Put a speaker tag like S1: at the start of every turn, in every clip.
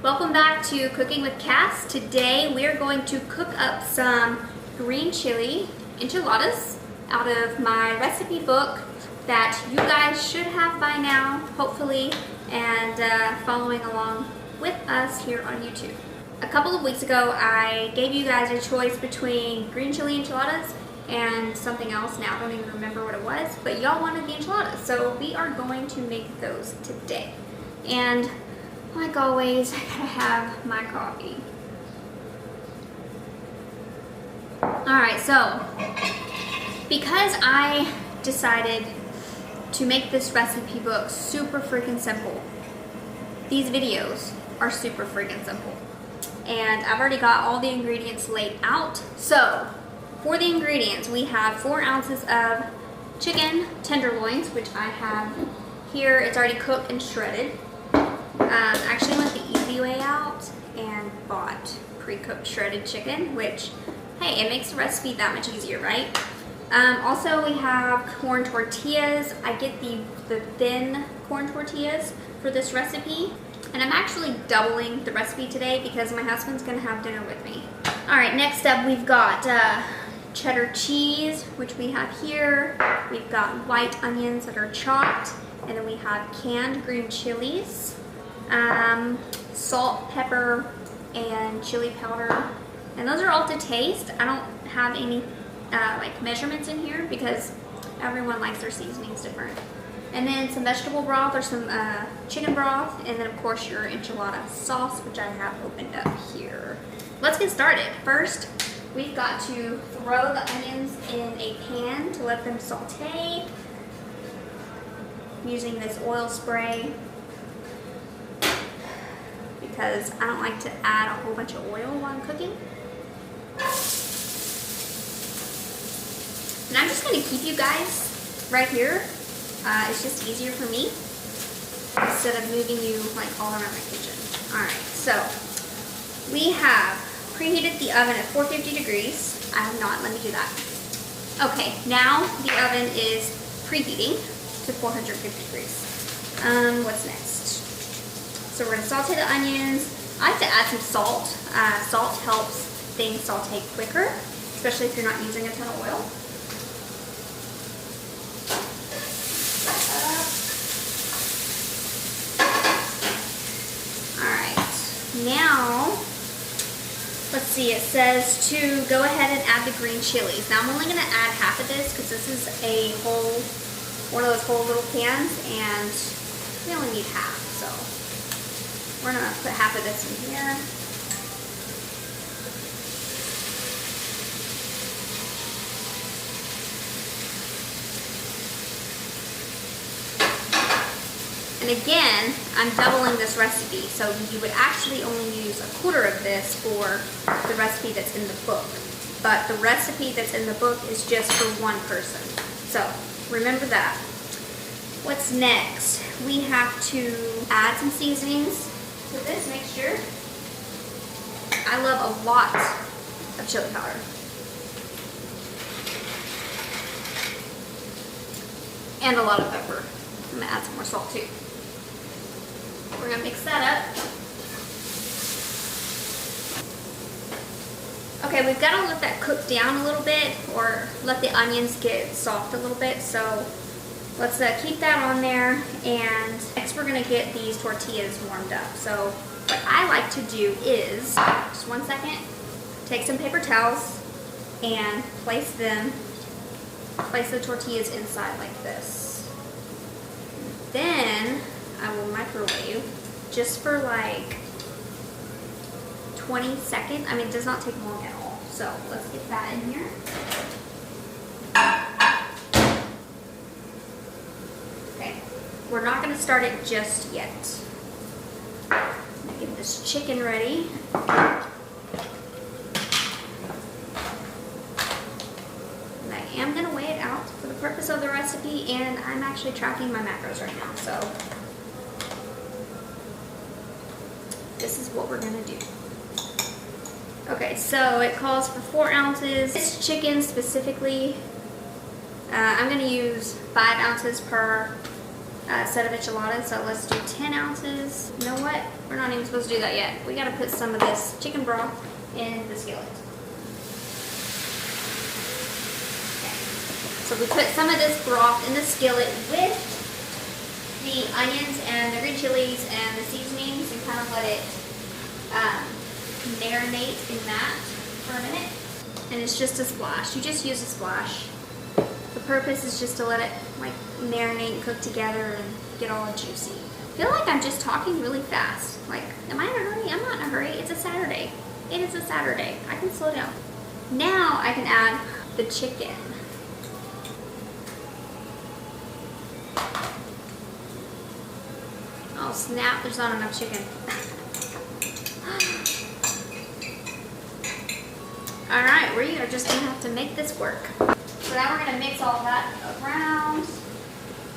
S1: Welcome back to Cooking with Cass. Today we are going to cook up some green chili enchiladas out of my recipe book that you guys should have by now, hopefully, and following along with us here on YouTube. A couple of weeks ago I gave you guys a choice between green chili enchiladas and something else. Now I don't even remember what it was, but y'all wanted the enchiladas, so we are going to make those today. And like always, I gotta have my coffee. Alright, so because I decided to make this recipe book super freaking simple, these videos are super freaking simple. And I've already got all the ingredients laid out. So for the ingredients, we have 4 ounces of chicken tenderloins, which I have here. It's already cooked and shredded. I actually went the easy way out and bought pre-cooked shredded chicken, which, hey, it makes the recipe that much easier, right? Also, we have corn tortillas. I get the thin corn tortillas for this recipe. And I'm actually doubling the recipe today because my husband's gonna have dinner with me. All right, next up we've got cheddar cheese, which we have here. We've got white onions that are chopped, and then we have canned green chilies, salt, pepper, and chili powder. And those are all to taste. I don't have any like measurements in here because everyone likes their seasonings different. And then some vegetable broth or some chicken broth, and then of course your enchilada sauce, which I have opened up here. Let's get started. First, we've got to throw the onions in a pan to let them saute. I'm using this oil spray because I don't like to add a whole bunch of oil while I'm cooking. And I'm just going to keep you guys right here. It's just easier for me instead of moving you like all around my kitchen. Alright, so we have preheated the oven at 450 degrees. I have not, let me do that. Okay, now the oven is preheating to 450 degrees. What's next? So we're going to saute the onions. I like to add some salt. Salt helps things saute quicker, especially if you're not using a ton of oil. Now, let's see, it says to go ahead and add the green chilies. Now I'm only going to add half of this because this is a whole, one of those whole little cans, and we only need half. So we're going to put half of this in here. And again, I'm doubling this recipe, so you would actually only use 1/4 of this for the recipe that's in the book. But the recipe that's in the book is just for one person. So remember that. What's next? We have to add some seasonings to this mixture. I love a lot of chili powder. And a lot of pepper. I'm gonna add some more salt too. We're going to mix that up. Okay, we've got to let that cook down a little bit, or let the onions get soft a little bit. So let's keep that on there. And next we're going to get these tortillas warmed up. So what I like to do is, just 1 second, take some paper towels and place the tortillas inside like this. Then I will microwave just for like 20 seconds. I mean, it does not take long at all. So let's get that in here. Okay, we're not going to start it just yet. I'm going to get this chicken ready. And I am going to weigh it out for the purpose of the recipe, and I'm actually tracking my macros right now. So this is what we're gonna do. Okay, so it calls for 4 ounces. This chicken specifically, I'm gonna use 5 ounces per set of enchiladas. So let's do 10 ounces. You know what? We're not even supposed to do that yet. We gotta put some of this chicken broth in the skillet. Okay. So we put some of this broth in the skillet with the onions and the green chilies and the seasonings, and kind of let it marinate in that for a minute. And it's just a splash. You just use a splash. The purpose is just to let it like marinate and cook together and get all juicy. I feel like I'm just talking really fast. Like, am I in a hurry? I'm not in a hurry. It's a Saturday. It is a Saturday. I can slow down. Now I can add the chicken. Oh snap, there's not enough chicken. Alright, we are just gonna have to make this work. So now we're gonna mix all that around.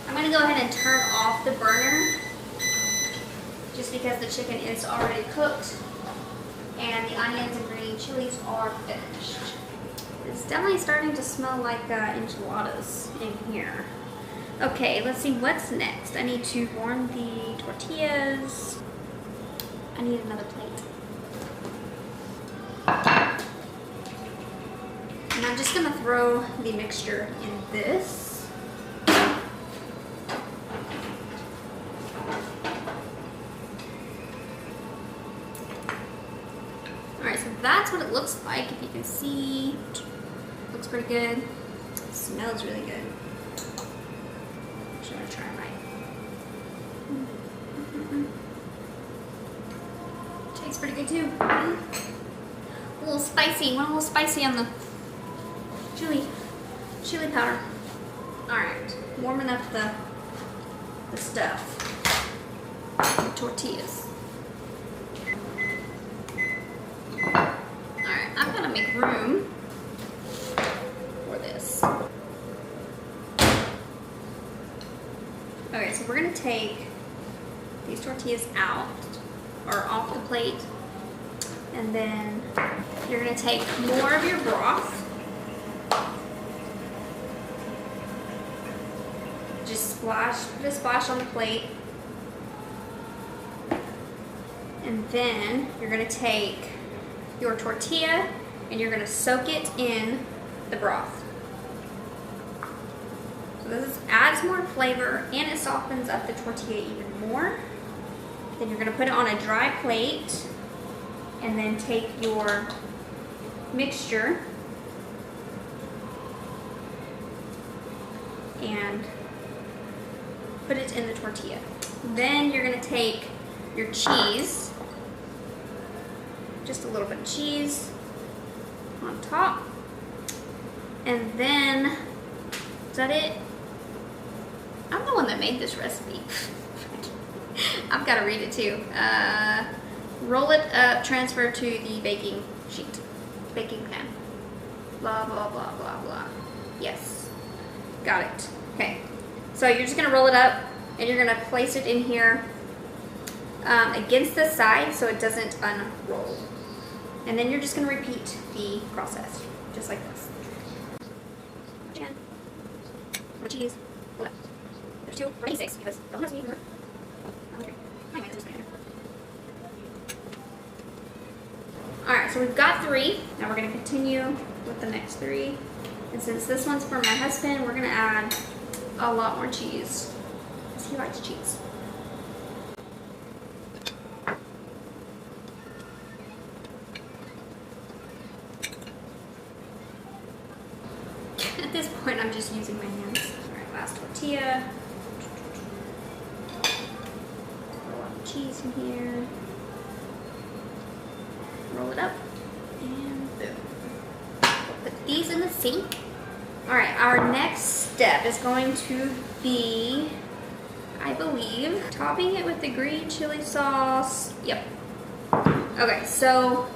S1: I'm gonna go ahead and turn off the burner just because the chicken is already cooked and the onions and green chilies are finished. It's definitely starting to smell like enchiladas in here. Okay, let's see what's next. I need to warm the tortillas. I need another plate. And I'm just gonna throw the mixture in this. Alright, so that's what it looks like. If you can see, looks pretty good. It smells really good. Should I try mine? Tastes pretty good too. A little spicy. Want a little spicy on the chili powder. Alright, warming up the stuff. The tortillas. Alright, I'm gonna make room for this. Okay, so we're gonna take these tortillas out or off the plate, and then you're gonna take more of your broth. Just put a splash on the plate, and then you're gonna take your tortilla and you're gonna soak it in the broth. So this adds more flavor and it softens up the tortilla even more. Then you're gonna put it on a dry plate and then take your mixture and put it in the tortilla. Then you're gonna take your cheese, just a little bit of cheese on top, and then, is that it? I'm the one that made this recipe. I've got to read it too. Roll it up, transfer to the baking sheet, baking pan. Blah, blah, blah, blah, blah. Yes, got it. Okay, so you're just gonna roll it up and you're gonna place it in here against the side so it doesn't unroll. And then you're just gonna repeat the process, just like this. Chicken, more cheese, hold up. There's 2, we're 6 because don't have to eat. Alright, so we've got 3. Now we're going to continue with the next 3. And since this one's for my husband, we're going to add a lot more cheese, because he likes cheese. At this point, I'm just using my hands. Alright, last tortilla. Put a lot of cheese in here. Roll it up, and boom. Put these in the sink. Alright, our next step is going to be, I believe, topping it with the green chili sauce. Yep. Okay, so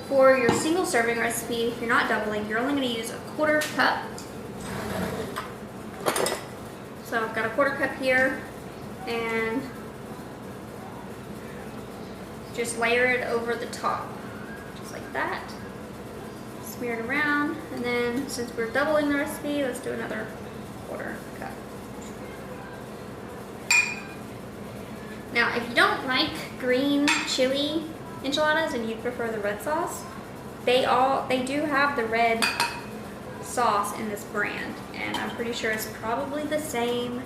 S1: for your single serving recipe, if you're not doubling, you're only going to use a 1/4 cup. So I've got a 1/4 cup here, and just layer it over the top, just like that. Smear it around, and then since we're doubling the recipe, let's do another 1/4 cup. Now, if you don't like green chili enchiladas and you prefer the red sauce, they do have the red sauce in this brand, and I'm pretty sure it's probably the same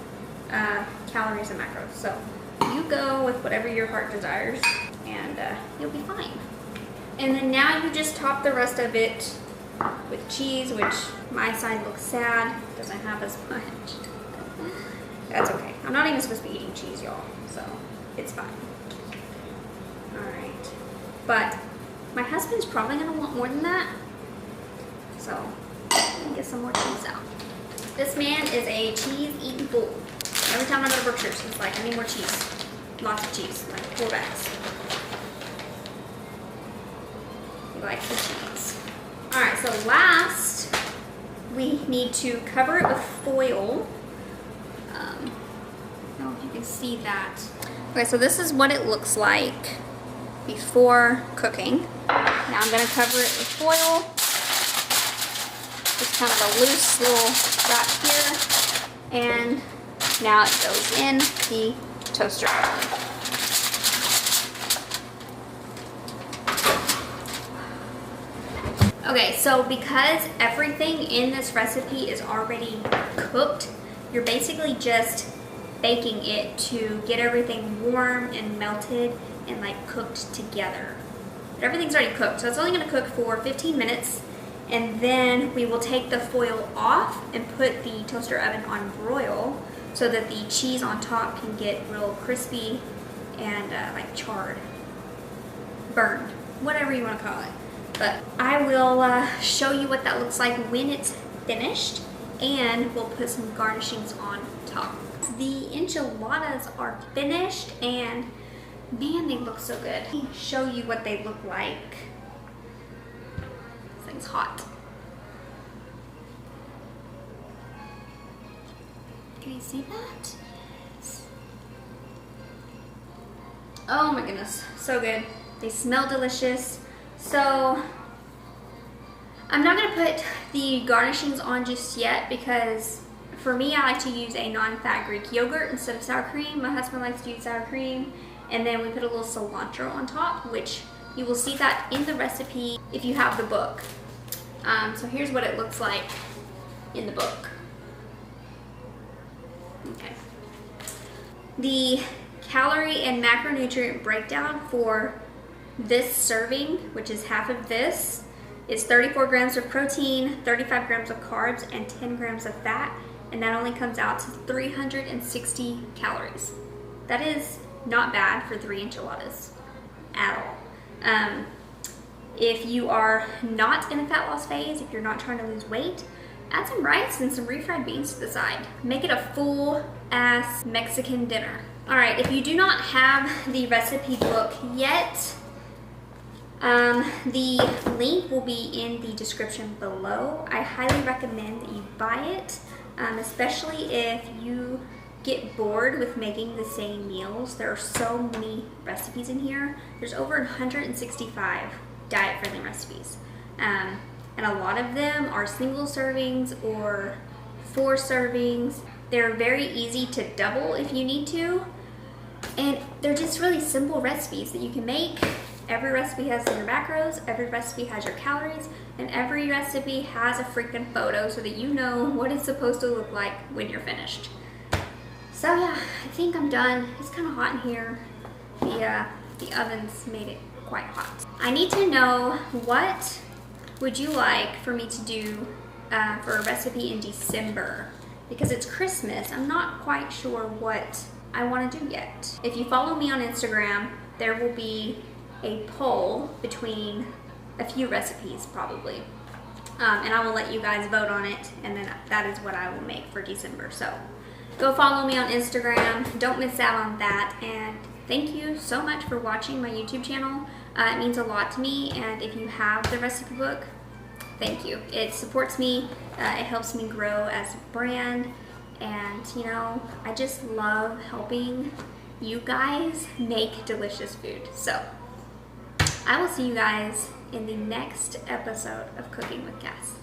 S1: calories and macros. So you go with whatever your heart desires, and you'll be fine. And then now you just top the rest of it with cheese, which my side looks sad, doesn't have as much. That's okay. I'm not even supposed to be eating cheese, y'all, so it's fine. Alright. But my husband's probably going to want more than that, so let me get some more cheese out. This man is a cheese-eating fool. Every time I go to Berkshire's, he's like, I need more cheese. Lots of cheese, like 4 bags. He likes the cheese. Alright, so last, we need to cover it with foil. I don't know if you can see that. Okay, so this is what it looks like before cooking. Now I'm going to cover it with foil. Just kind of a loose little wrap here. And now it goes in the toaster oven. Okay, so because everything in this recipe is already cooked, you're basically just baking it to get everything warm and melted and like cooked together. But everything's already cooked, so it's only going to cook for 15 minutes, and then we will take the foil off and put the toaster oven on broil so that the cheese on top can get real crispy and like charred, burned, whatever you want to call it. But I will show you what that looks like when it's finished, and we'll put some garnishings on top. The enchiladas are finished, and man, they look so good. Let me show you what they look like. This thing's hot. Can you see that? Oh my goodness, so good. They smell delicious. So I'm not going to put the garnishings on just yet because for me, I like to use a non-fat Greek yogurt instead of sour cream. My husband likes to use sour cream. And then we put a little cilantro on top, which you will see that in the recipe if you have the book. So here's what it looks like in the book. Okay. The calorie and macronutrient breakdown for this serving, which is half of this, is 34 grams of protein, 35 grams of carbs, and 10 grams of fat, and that only comes out to 360 calories. That is not bad for 3 enchiladas at all. If you are not in a fat loss phase, if you're not trying to lose weight, add some rice and some refried beans to the side. Make it a full-ass Mexican dinner. All right, if you do not have the recipe book yet, the link will be in the description below. I highly recommend that you buy it, especially if you get bored with making the same meals. There are so many recipes in here. There's over 165 diet-friendly recipes, and a lot of them are single servings or 4 servings. They're very easy to double if you need to, and they're just really simple recipes that you can make. Every recipe has your macros, every recipe has your calories, and every recipe has a freaking photo so that you know what it's supposed to look like when you're finished. So yeah, I think I'm done. It's kind of hot in here. The oven's made it quite hot. I need to know, what would you like for me to do for a recipe in December? Because it's Christmas, I'm not quite sure what I want to do yet. If you follow me on Instagram, there will be a poll between a few recipes probably, and I will let you guys vote on it, and then that is what I will make for December. So go follow me on Instagram, don't miss out on that, and thank you so much for watching my YouTube channel. It means a lot to me, and if you have the recipe book, thank you. It supports me, it helps me grow as a brand, and you know, I just love helping you guys make delicious food. So I will see you guys in the next episode of Cooking with Cass.